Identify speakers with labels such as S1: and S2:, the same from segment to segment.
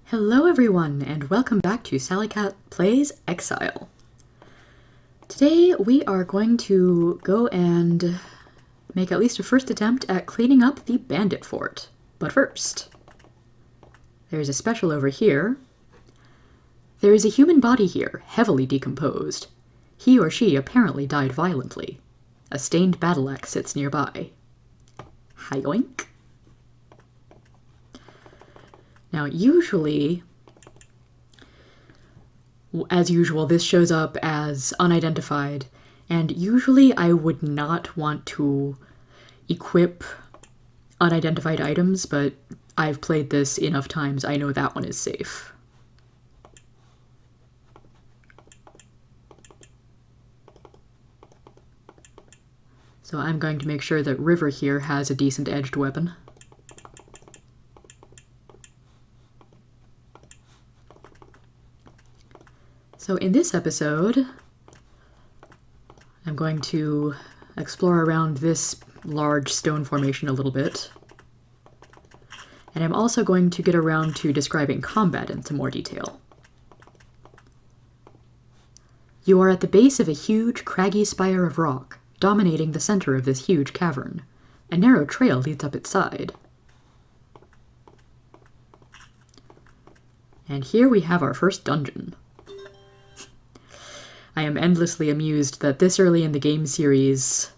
S1: Hello everyone, and welcome back to Sally Cat Plays Exile. Today we are going to go and make at least a first attempt at cleaning up the Bandit fort. But first, there's a special over here. There is a human body here, heavily decomposed. He or she apparently died violently. A stained battle axe sits nearby. Hi-oink. Now, usually, as usual, this shows up as unidentified, and usually I would not want to equip unidentified items, but I've played this enough times, I know that one is safe. So I'm going to make sure that River here has a decent edged weapon. So in this episode, I'm going to explore around this large stone formation a little bit. And I'm also going to get around to describing combat in some more detail. You are at the base of a huge, craggy spire of rock, dominating the center of this huge cavern. A narrow trail leads up its side. And here we have our first dungeon. I am endlessly amused that this early in the game series,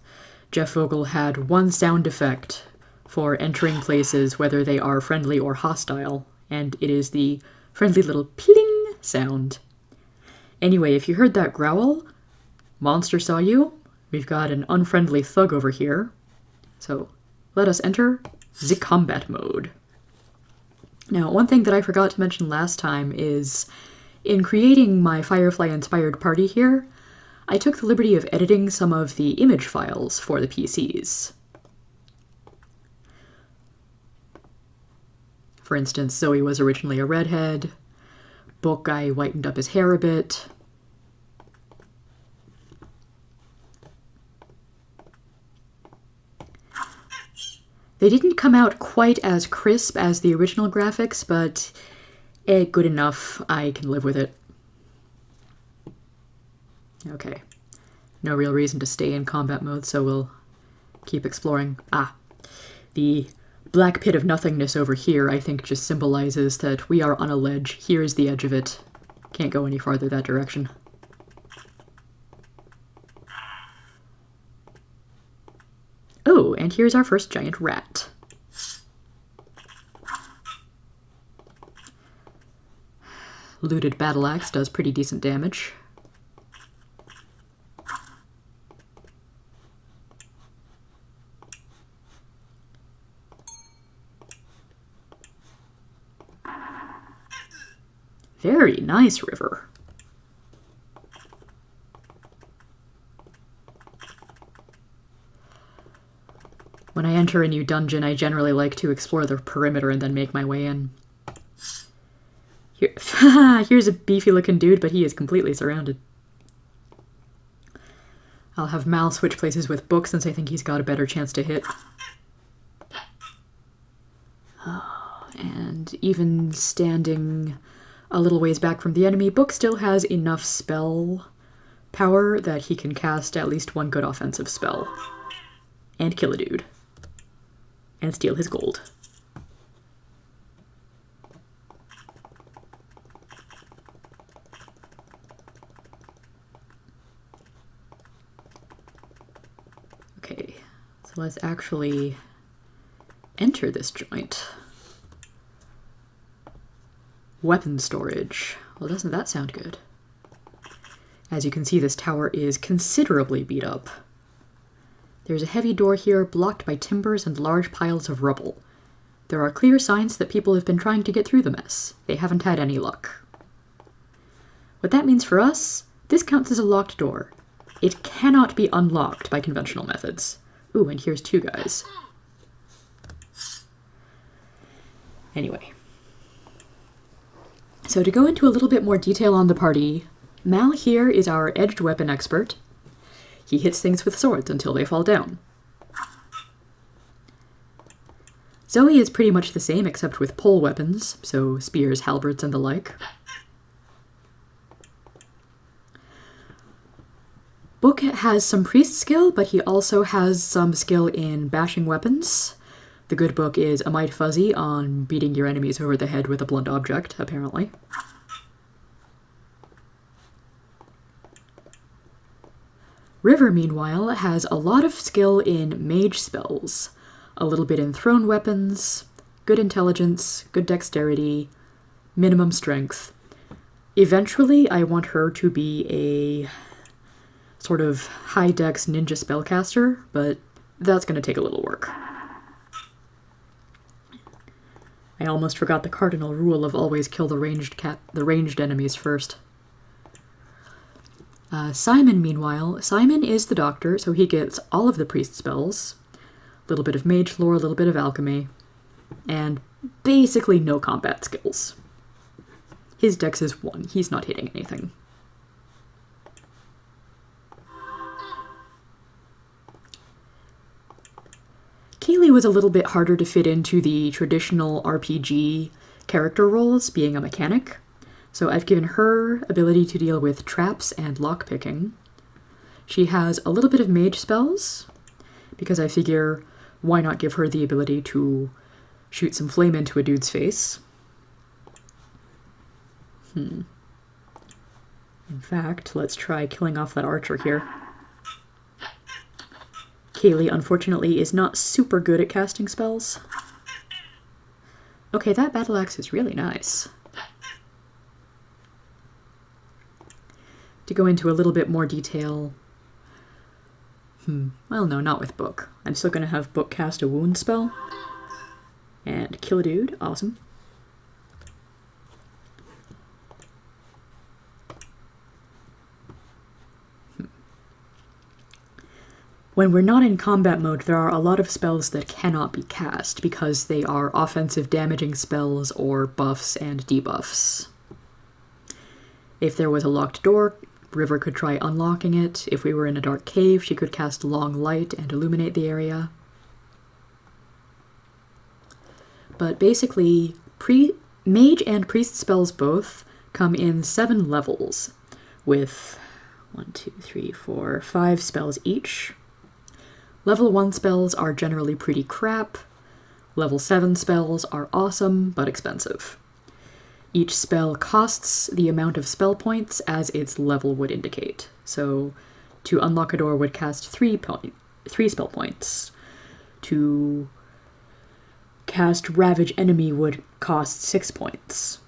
S1: Jeff Vogel had one sound effect for entering places, whether they are friendly or hostile, and it is the friendly little pling sound. Anyway, if you heard that growl, monster saw you. We've got an unfriendly thug over here. So let us enter the combat mode. Now, one thing that I forgot to mention last time is, in creating my Firefly-inspired party here, I took the liberty of editing some of the image files for the PCs. For instance, Zoe was originally a redhead. Book guy whitened up his hair a bit. They didn't come out quite as crisp as the original graphics, but good enough. I can live with it. Okay. No real reason to stay in combat mode, so we'll keep exploring. The black pit of nothingness over here, I think, just symbolizes that we are on a ledge. Here is the edge of it. Can't go any farther that direction. Oh, and here's our first giant rat. Looted battle axe does pretty decent damage. Very nice, River. When I enter a new dungeon, I generally like to explore the perimeter and then make my way in. Here's a beefy-looking dude, but he is completely surrounded. I'll have Mal switch places with Book since I think he's got a better chance to hit. And even standing a little ways back from the enemy, Book still has enough spell power that he can cast at least one good offensive spell. And kill a dude. And steal his gold. Okay, so let's actually enter this joint. Weapon storage. Well, doesn't that sound good? As you can see, this tower is considerably beat up. There's a heavy door here blocked by timbers and large piles of rubble. There are clear signs that people have been trying to get through the mess. They haven't had any luck. What that means for us, this counts as a locked door. It cannot be unlocked by conventional methods. Ooh, and here's two guys. Anyway. So to go into a little bit more detail on the party, Mal here is our edged weapon expert. He hits things with swords until they fall down. Zoe is pretty much the same except with pole weapons, so spears, halberds, and the like. Book has some priest skill, but he also has some skill in bashing weapons. The good Book is a mite fuzzy on beating your enemies over the head with a blunt object, apparently. River, meanwhile, has a lot of skill in mage spells, a little bit in thrown weapons, good intelligence, good dexterity, minimum strength. Eventually, I want her to be a sort of high-dex ninja spellcaster, but that's going to take a little work. I almost forgot the cardinal rule of always kill the ranged enemies first. Simon, meanwhile, Simon is the doctor, so he gets all of the priest spells, a little bit of mage lore, a little bit of alchemy, and basically no combat skills. His dex is 1, he's not hitting anything. Kaylee was a little bit harder to fit into the traditional RPG character roles, being a mechanic. So I've given her ability to deal with traps and lockpicking. She has a little bit of mage spells, because I figure why not give her the ability to shoot some flame into a dude's face. In fact, let's try killing off that archer here. Kaylee, unfortunately, is not super good at casting spells. Okay, that battle axe is really nice. To go into a little bit more detail... well, no, not with Book. I'm still going to have Book cast a wound spell. And kill a dude. Awesome. When we're not in combat mode, there are a lot of spells that cannot be cast because they are offensive damaging spells or buffs and debuffs. If there was a locked door, River could try unlocking it. If we were in a dark cave, she could cast Long Light and illuminate the area. But basically, mage and priest spells both come in 7 levels, with 5 spells each. Level 1 spells are generally pretty crap. Level 7 spells are awesome, but expensive. Each spell costs the amount of spell points as its level would indicate. So, to unlock a door would cast 3 spell points. To cast Ravage Enemy would cost 6 points.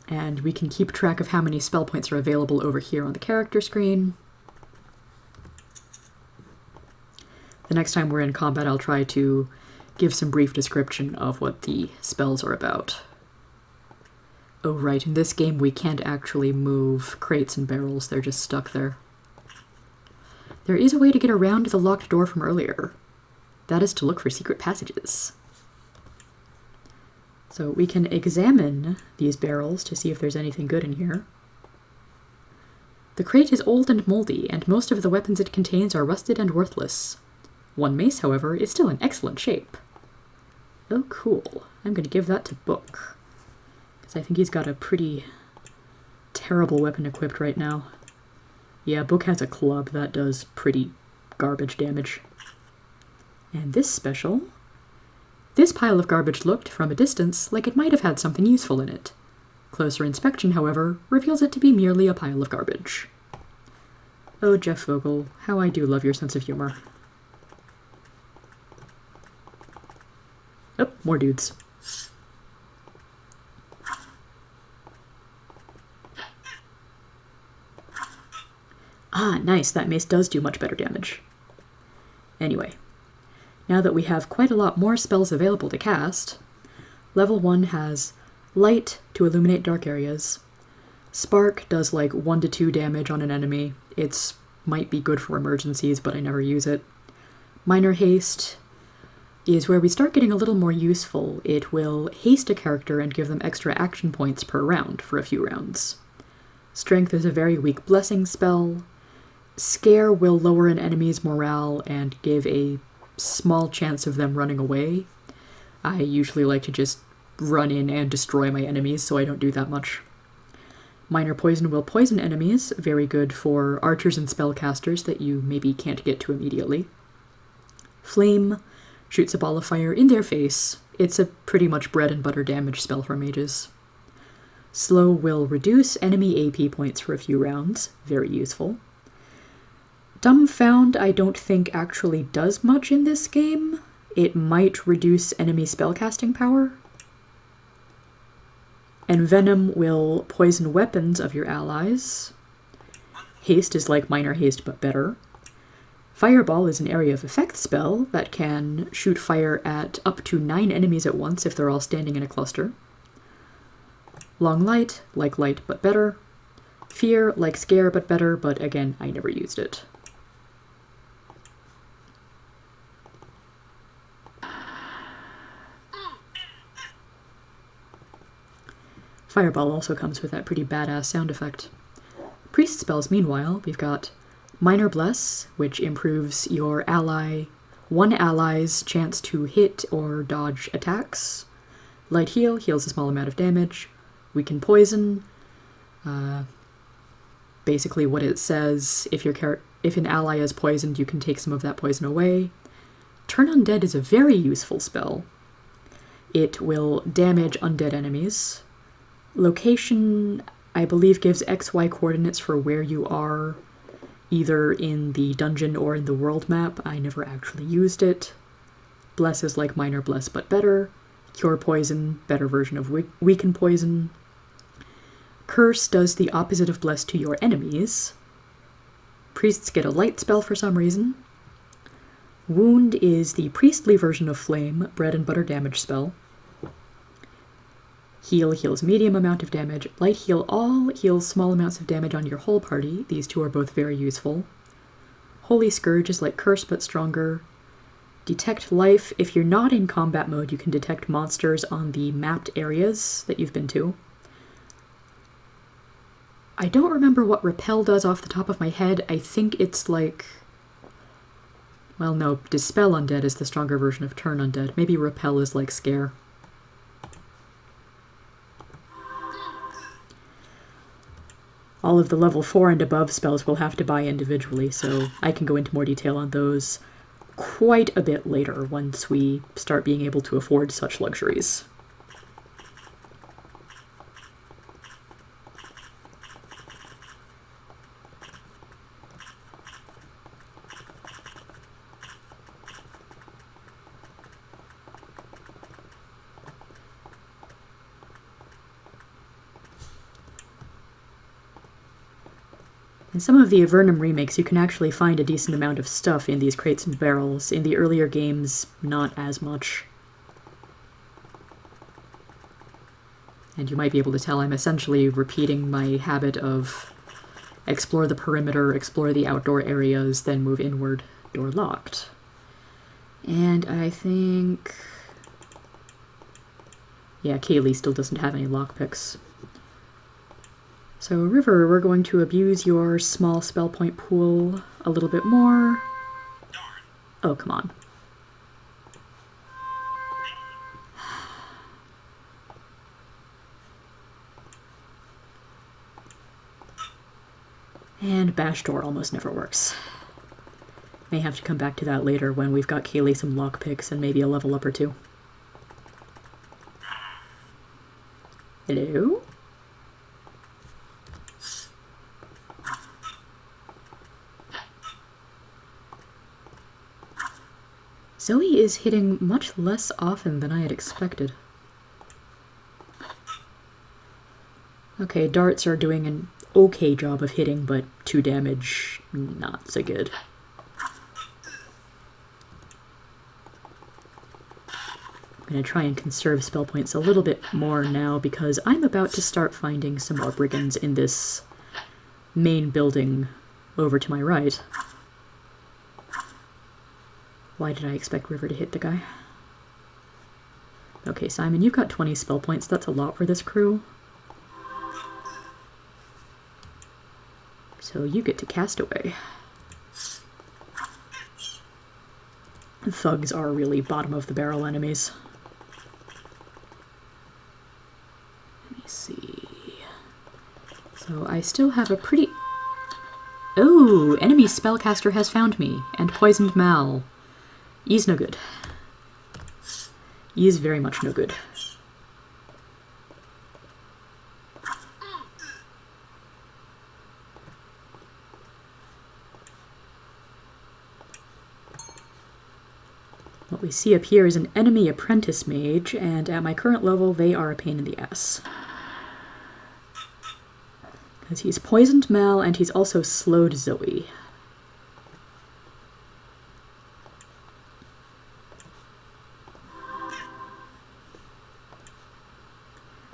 S1: And we can keep track of how many spell points are available over here on the character screen. The next time we're in combat, I'll try to give some brief description of what the spells are about. Oh right, in this game we can't actually move crates and barrels, they're just stuck there. There is a way to get around the locked door from earlier. That is to look for secret passages. So we can examine these barrels to see if there's anything good in here. The crate is old and moldy, and most of the weapons it contains are rusted and worthless. One mace, however, is still in excellent shape. Oh, cool. I'm going to give that to Book, because I think he's got a pretty terrible weapon equipped right now. Yeah, Book has a club that does pretty garbage damage. And this special... This pile of garbage looked, from a distance, like it might have had something useful in it. Closer inspection, however, reveals it to be merely a pile of garbage. Oh, Jeff Vogel, how I do love your sense of humor. Oh, more dudes. Ah, nice, that mace does do much better damage. Anyway, now that we have quite a lot more spells available to cast, level 1 has Light to illuminate dark areas. Spark does like 1 to 2 damage on an enemy. It's might be good for emergencies, but I never use it. Minor Haste is where we start getting a little more useful. It will haste a character and give them extra action points per round for a few rounds. Strength is a very weak blessing spell. Scare will lower an enemy's morale and give a small chance of them running away. I usually like to just run in and destroy my enemies, so I don't do that much. Minor Poison will poison enemies, very good for archers and spellcasters that you maybe can't get to immediately. Flame shoots a ball of fire in their face. It's a pretty much bread and butter damage spell for mages. Slow will reduce enemy AP points for a few rounds, very useful. Dumbfound I don't think actually does much in this game. It might reduce enemy spellcasting power. And Venom will poison weapons of your allies. Haste is like Minor Haste but better. Fireball is an area of effect spell that can shoot fire at up to 9 enemies at once if they're all standing in a cluster. Long Light, like Light but better. Fear, like Scare but better, but again, I never used it. Fireball also comes with that pretty badass sound effect. Priest spells, meanwhile, we've got Minor Bless, which improves your one ally's chance to hit or dodge attacks. Light Heal heals a small amount of damage. Weaken Poison. Basically what it says, if an ally is poisoned, you can take some of that poison away. Turn Undead is a very useful spell. It will damage undead enemies. Location, I believe, gives XY coordinates for where you are, either in the dungeon or in the world map. I never actually used it. Bless is like Minor Bless but better. Cure Poison, better version of Weaken Poison. Curse does the opposite of Bless to your enemies. Priests get a light spell for some reason. Wound is the priestly version of Flame, bread and butter damage spell. Heal heals medium amount of damage. Light Heal all heals small amounts of damage on your whole party. These two are both very useful. Holy Scourge is like Curse but stronger. Detect Life. If you're not in combat mode, you can detect monsters on the mapped areas that you've been to. I don't remember what Repel does off the top of my head. I think it's like... Well, no, Dispel Undead is the stronger version of Turn Undead. Maybe Repel is like Scare. All of the level 4 and above spells we'll have to buy individually, so I can go into more detail on those quite a bit later once we start being able to afford such luxuries. In some of the Avernum remakes, you can actually find a decent amount of stuff in these crates and barrels. In the earlier games, not as much. And you might be able to tell I'm essentially repeating my habit of explore the perimeter, explore the outdoor areas, then move inward. Door locked. And I think... Yeah, Kaylee still doesn't have any lockpicks. So, River, we're going to abuse your small spell point pool a little bit more. Oh, come on. And Bash Door almost never works. May have to come back to that later when we've got Kaylee some lockpicks and maybe a level up or two. Hello? Zoe is hitting much less often than I had expected. Okay, darts are doing an okay job of hitting, but 2 damage, not so good. I'm going to try and conserve spell points a little bit more now because I'm about to start finding some more brigands in this main building over to my right. Why did I expect River to hit the guy? Okay, Simon, you've got 20 spell points. That's a lot for this crew. So you get to cast away. Thugs are really bottom of the barrel enemies. Let me see. So I still have a pretty... Oh, enemy spellcaster has found me, and poisoned Mal. He's no good. He is very much no good. What we see up here is an enemy apprentice mage, and at my current level, they are a pain in the ass. Because he's poisoned Mal, and he's also slowed Zoe.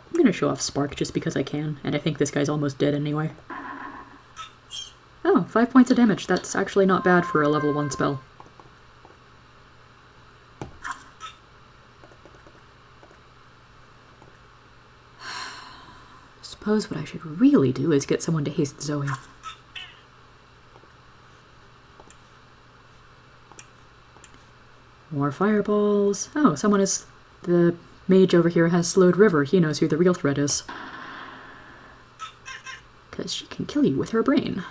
S1: I'm gonna show off Spark just because I can, and I think this guy's almost dead anyway. Oh, 5 points of damage. That's actually not bad for a level 1 spell. Suppose what I should really do is get someone to haste Zoe. More fireballs. Oh, someone is... The mage over here has slowed River. He knows who the real threat is. Because she can kill you with her brain.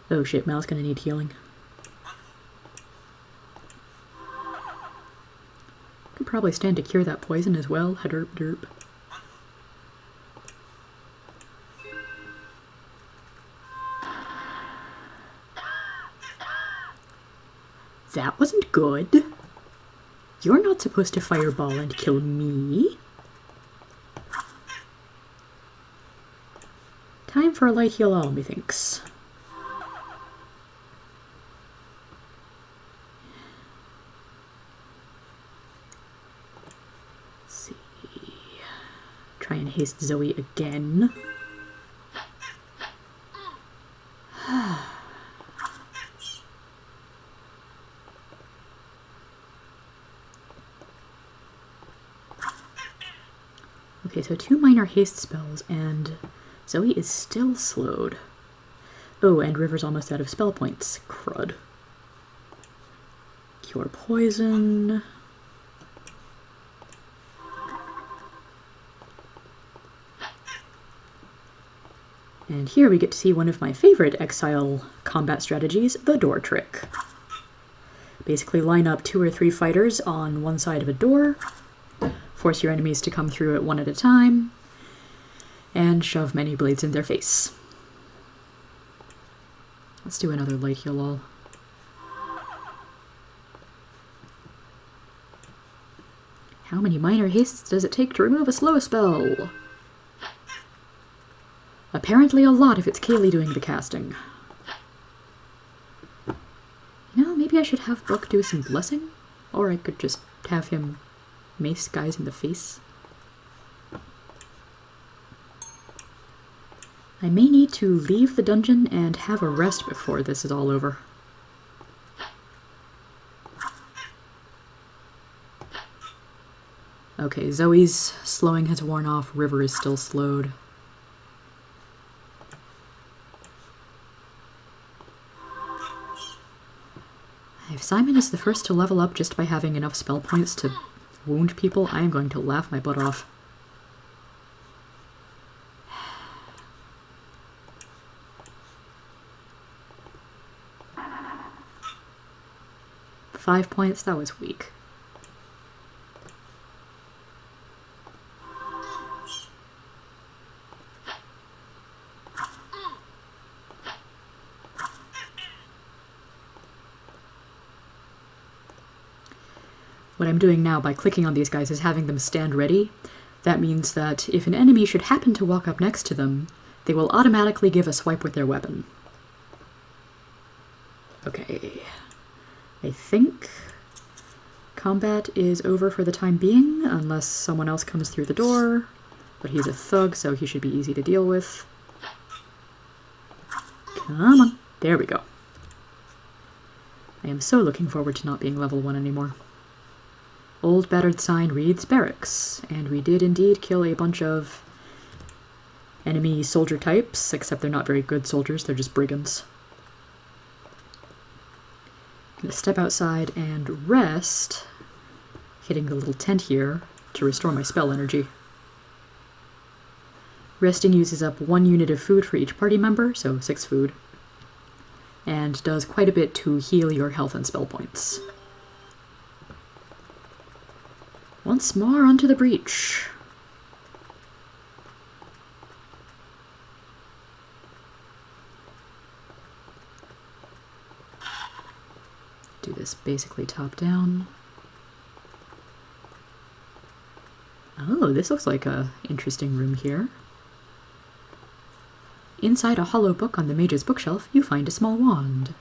S1: Oh shit, Mal's gonna need healing. Could probably stand to cure that poison as well. Derp derp. That wasn't good. You're not supposed to fireball and kill me. Time for a light heal all, methinks. Let's see. Try and haste Zoe again. Okay, so 2 minor haste spells, and Zoe is still slowed. Oh, and River's almost out of spell points. Crud. Cure poison. And here we get to see one of my favorite Exile combat strategies, the door trick. Basically line up 2 or 3 fighters on one side of a door, force your enemies to come through it one at a time, and shove many blades in their face. Let's do another light heal all. How many minor hastes does it take to remove a slow spell? Apparently a lot if it's Kaylee doing the casting. You know, maybe I should have Book do some blessing? Or I could just have him mace guys in the face. I may need to leave the dungeon and have a rest before this is all over. Okay, Zoe's slowing has worn off, River is still slowed. If Simon is the first to level up just by having enough spell points to wound people, I am going to laugh my butt off. $5 points, that was weak. What I'm doing now by clicking on these guys is having them stand ready. That means that if an enemy should happen to walk up next to them, they will automatically give a swipe with their weapon. Okay. I think combat is over for the time being, unless someone else comes through the door. But he's a thug, so he should be easy to deal with. Come on. There we go. I am so looking forward to not being level 1 anymore. Old battered sign reads barracks, and we did indeed kill a bunch of enemy soldier types, except they're not very good soldiers, they're just brigands. Gonna step outside and rest, hitting the little tent here to restore my spell energy. Resting uses up 1 unit of food for each party member, so 6 food, and does quite a bit to heal your health and spell points. Once more onto the breach. Do this basically top down. Oh, this looks like a interesting room here. Inside a hollow book on the mage's bookshelf, you find a small wand.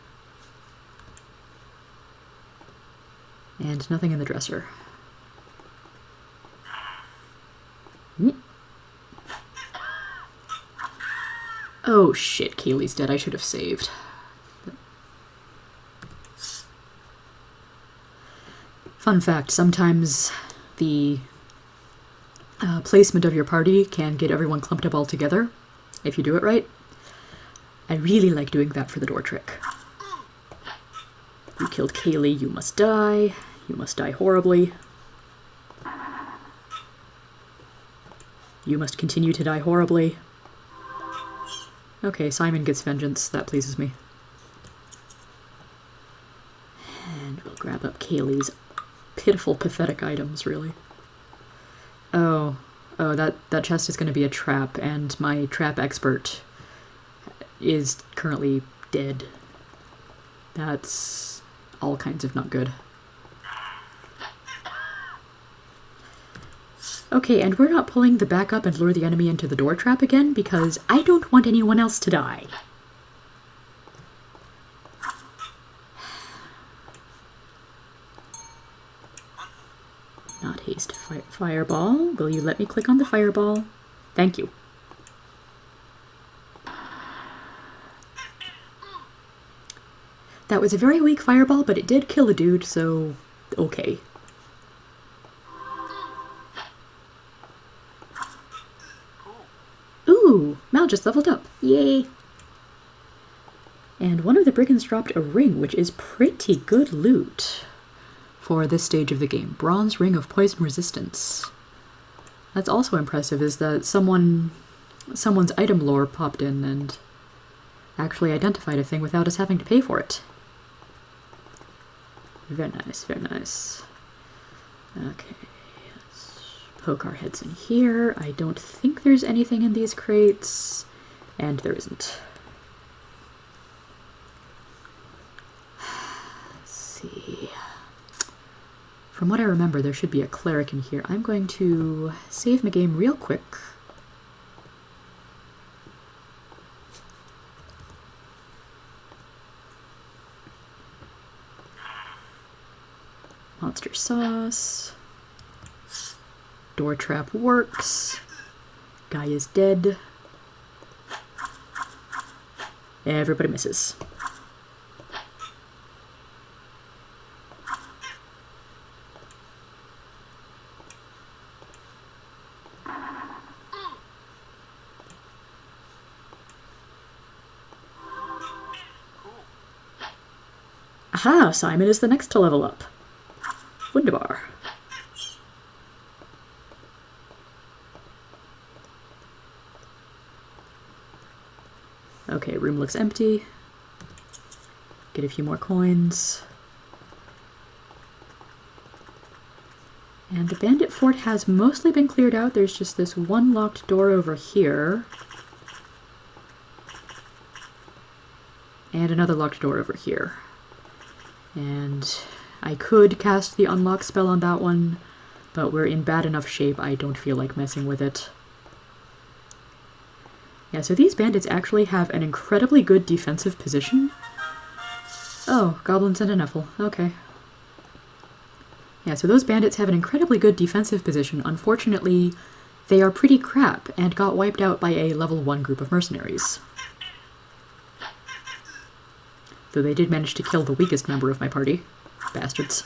S1: And nothing in the dresser. Oh shit, Kaylee's dead. I should have saved. Fun fact, sometimes the placement of your party can get everyone clumped up all together, if you do it right. I really like doing that for the door trick. You killed Kaylee, you must die. You must die horribly. You must continue to die horribly. Okay, Simon gets vengeance. That pleases me. And we'll grab up Kaylee's pitiful, pathetic items, really. Oh, that chest is going to be a trap, and my trap expert is currently dead. That's all kinds of not good. Okay, and we're not pulling the back up and lure the enemy into the door trap again, because I don't want anyone else to die. Not haste. Fireball. Will you let me click on the fireball? Thank you. That was a very weak fireball, but it did kill a dude, so okay. Ooh, Mal just leveled up. Yay! And one of the brigands dropped a ring, which is pretty good loot for this stage of the game. Bronze Ring of Poison Resistance. That's also impressive, is that someone's item lore popped in and actually identified a thing without us having to pay for it. Very nice, very nice. Okay, let's poke our heads in here. I don't think there's anything in these crates, and there isn't. Let's see. From what I remember, there should be a cleric in here. I'm going to save my game real quick. Monster sauce. Door trap works. Guy is dead. Everybody misses. Aha! Simon is the next to level up. Wunderbar. Okay, room looks empty. Get a few more coins. And the bandit fort has mostly been cleared out. There's just this one locked door over here. And another locked door over here. And I could cast the unlock spell on that one, but we're in bad enough shape I don't feel like messing with it. Yeah, so these bandits actually have an incredibly good defensive position. Oh, goblins and a Nephil. Okay. Yeah, so those bandits have an incredibly good defensive position. Unfortunately, they are pretty crap and got wiped out by a level 1 group of mercenaries. Though they did manage to kill the weakest member of my party. Bastards.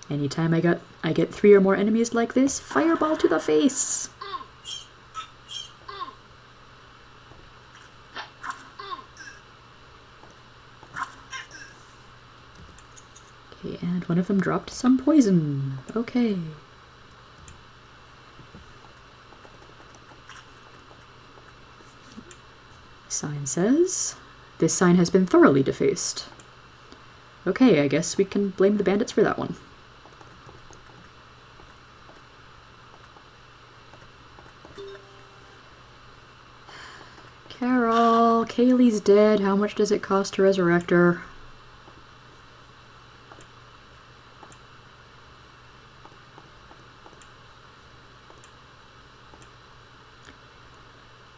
S1: Anytime I get 3 or more enemies like this, fireball to the face! Okay, and one of them dropped some poison. Okay. Sign says, this sign has been thoroughly defaced. Okay, I guess we can blame the bandits for that one. Carol, Kaylee's dead. How much does it cost to resurrect her?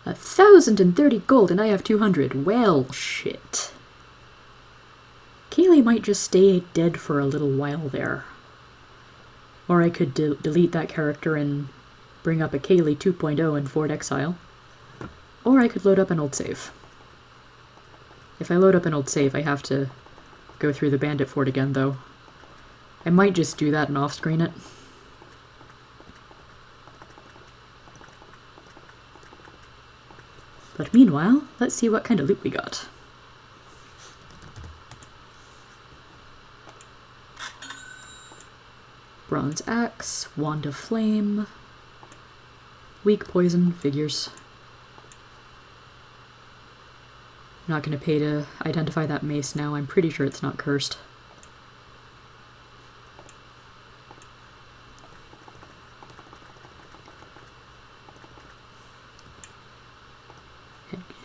S1: $1,030 gold and I have 200. Well, shit. Kaylee might just stay dead for a little while there. Or I could delete that character and bring up a Kaylee 2.0 in Fort Exile. Or I could load up an old save. If I load up an old save, I have to go through the bandit fort again, though. I might just do that and off-screen it. But meanwhile, let's see what kind of loot we got. Bronze axe, wand of flame, weak poison, figures. I'm not going to pay to identify that mace now. I'm pretty sure it's not cursed.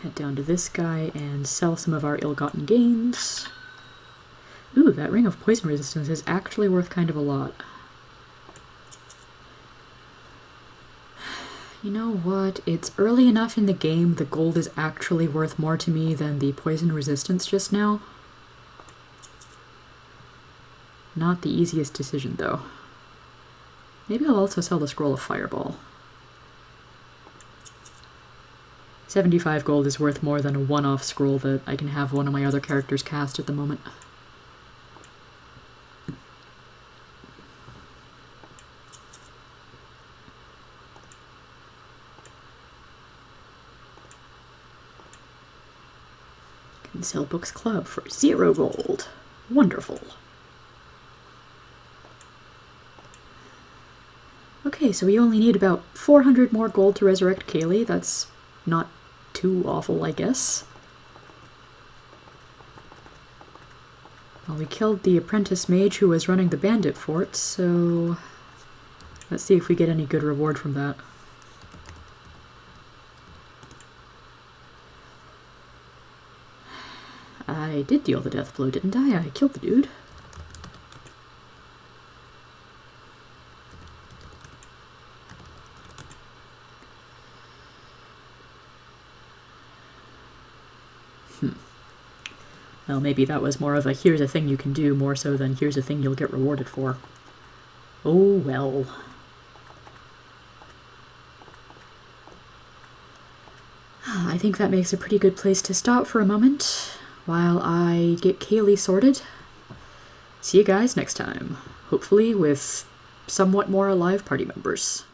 S1: Head down to this guy and sell some of our ill-gotten gains. Ooh, that ring of poison resistance is actually worth kind of a lot. You know what? It's early enough in the game the gold is actually worth more to me than the poison resistance just now. Not the easiest decision, though. Maybe I'll also sell the scroll of fireball. 75 gold is worth more than a one-off scroll that I can have one of my other characters cast at the moment. Can sell Books Club for 0 gold. Wonderful. Okay, so we only need about 400 more gold to resurrect Kaylee. That's not too awful, I guess. Well, we killed the apprentice mage who was running the bandit fort, so let's see if we get any good reward from that. I did deal the death blow, didn't I? I killed the dude. Well, maybe that was more of a here's a thing you can do more so than here's a thing you'll get rewarded for. Oh well. I think that makes a pretty good place to stop for a moment while I get Kaylee sorted. See you guys next time, hopefully with somewhat more alive party members.